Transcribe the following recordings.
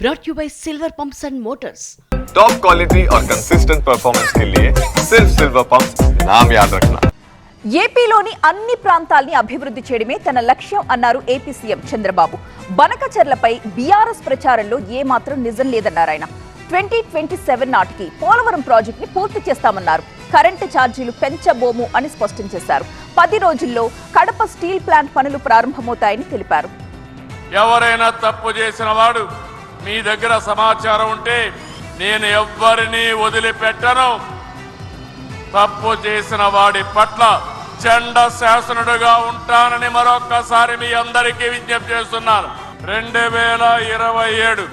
brought you by Silver Pumps and Motors. Top quality और consistent performance के लिए सिर्फ सिल्वर पंप्स नाम याद रखना. ఏపీలోని అన్ని ప్రాంతాల్ని అభివృద్ధి చేయడమే తన లక్ష్యం అన్నారు ఏపీ సీఎం చంద్రబాబు. బనకచర్లపై బీఆర్ఎస్ ప్రచారంలో ఏమాత్రం నిజం లేదన్నారు ఆయన. 2027 నాటికి పోలవరం ప్రాజెక్ట్ ని పూర్తి చేస్తామన్నారు. కరెంటు ఛార్జీలు పెంచబోము అని స్పష్టం చేశారు. 10 రోజుల్లో కడప స్టీల్ ప్లాంట్ పనులు ప్రారంభమవుతాయని తెలిపారు. ఎవరైనా తప్పు చేసిన వాడు మీ దగ్గర సమాచారం ఉంటే నేను ఎవ్వరిని వదిలిపెట్టను. తప్పు చేసిన వాడి పట్ల చండ శాసనుడుగా ఉంటానని మరొక్కసారి మీ అందరికీ విజ్ఞప్తి చేస్తున్నాను. 2027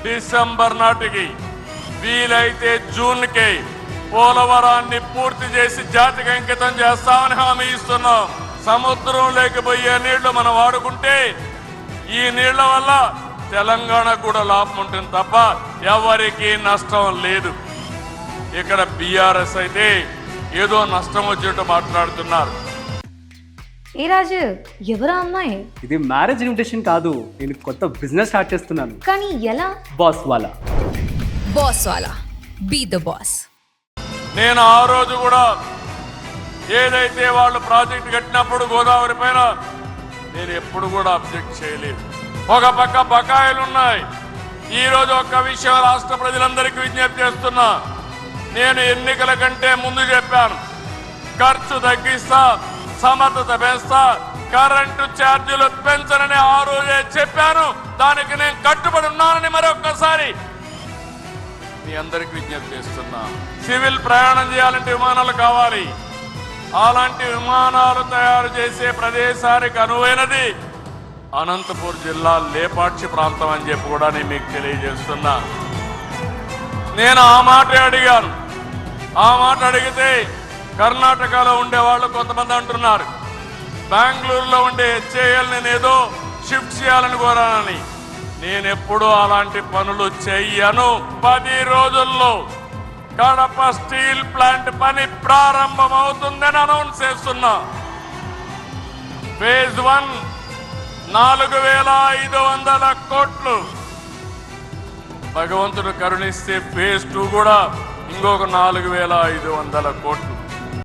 డిసెంబర్ నాటికి వీలైతే జూన్కి పోలవరాన్ని పూర్తి చేసి జాతికి అంకితం చేస్తామని హామీ ఇస్తున్నాం. సముద్రం లేకపోయే నీళ్లు మనం వాడుకుంటే ఈ నీళ్ల వల్ల తెలంగాణకు కూడా లాభం ఉంటుంది తప్ప ఎవరికి నష్టం లేదు. ఇక్కడ బీఆర్ఎస్ అయితే ఏదో నష్టం వచ్చేట్టు మాట్లాడుతున్నారు. ఏ రాజు, ఎవరా అమ్మాయి? ఇది మ్యారేజ్ ఇన్విటేషన్ కాదు, నేను కొత్త బిజినెస్ స్టార్ట్ చేస్తున్నాను. కానీ ఎలా? బాస్ వాలా. బాస్ వాలా, బీ ద బాస్. నేను ఆ రోజు కూడా ఏదైతే వాళ్ళు ప్రాజెక్ట్ కట్టినప్పుడు గోదావరి పైన నేను ఎప్పుడు కూడా అబ్జెక్ట్ చేయలేదు. ఒక పక్క బకాయిలు ఉన్నాయి. ఈ రోజు ఒక్క విషయం రాష్ట్ర ప్రజలందరికీ విజ్ఞప్తి చేస్తున్నా. నేను ఎన్నికల కంటే ముందు చెప్పాను, ఖర్చు తగ్గిస్తా, సమర్థత పెంచుతా, కరెంటు ఛార్జీలు పెంచనని ఆ రోజే చెప్పాను. దానికి నేను కట్టుబడి ఉన్నానని మరొక్కసారి మీ అందరికి విజ్ఞప్తి చేస్తున్నా. సివిల్ ప్రయాణం చేయాలంటే విమానాలు కావాలి. అలాంటి విమానాలు తయారు చేసే ప్రదేశానికి అనువైనది అనంతపూర్ జిల్లా లేపాక్షి ప్రాంతం అని చెప్పి కూడా నేను మీకు తెలియజేస్తున్నా. నేను ఆ మాట అడిగాను. ఆ మాట అడిగితే కర్ణాటకలో ఉండే వాళ్ళు కొంతమంది అంటున్నారు బెంగళూరులో ఉండే హెచ్ఏఎల్ నేను ఏదో షిఫ్ట్ చేయాలని కోరానని. నేను ఎప్పుడూ అలాంటి పనులు చెయ్యను. 10 రోజుల్లో కడప స్టీల్ ప్లాంట్ పని ప్రారంభమవుతుందని అనౌన్స్ చేస్తున్నా. ఫేజ్ 1 4,500 కోట్లు. భగవంతుడు కరుణిస్తే ఫేజ్ 2 కూడా ఇంకొక 4,500 కోట్లు.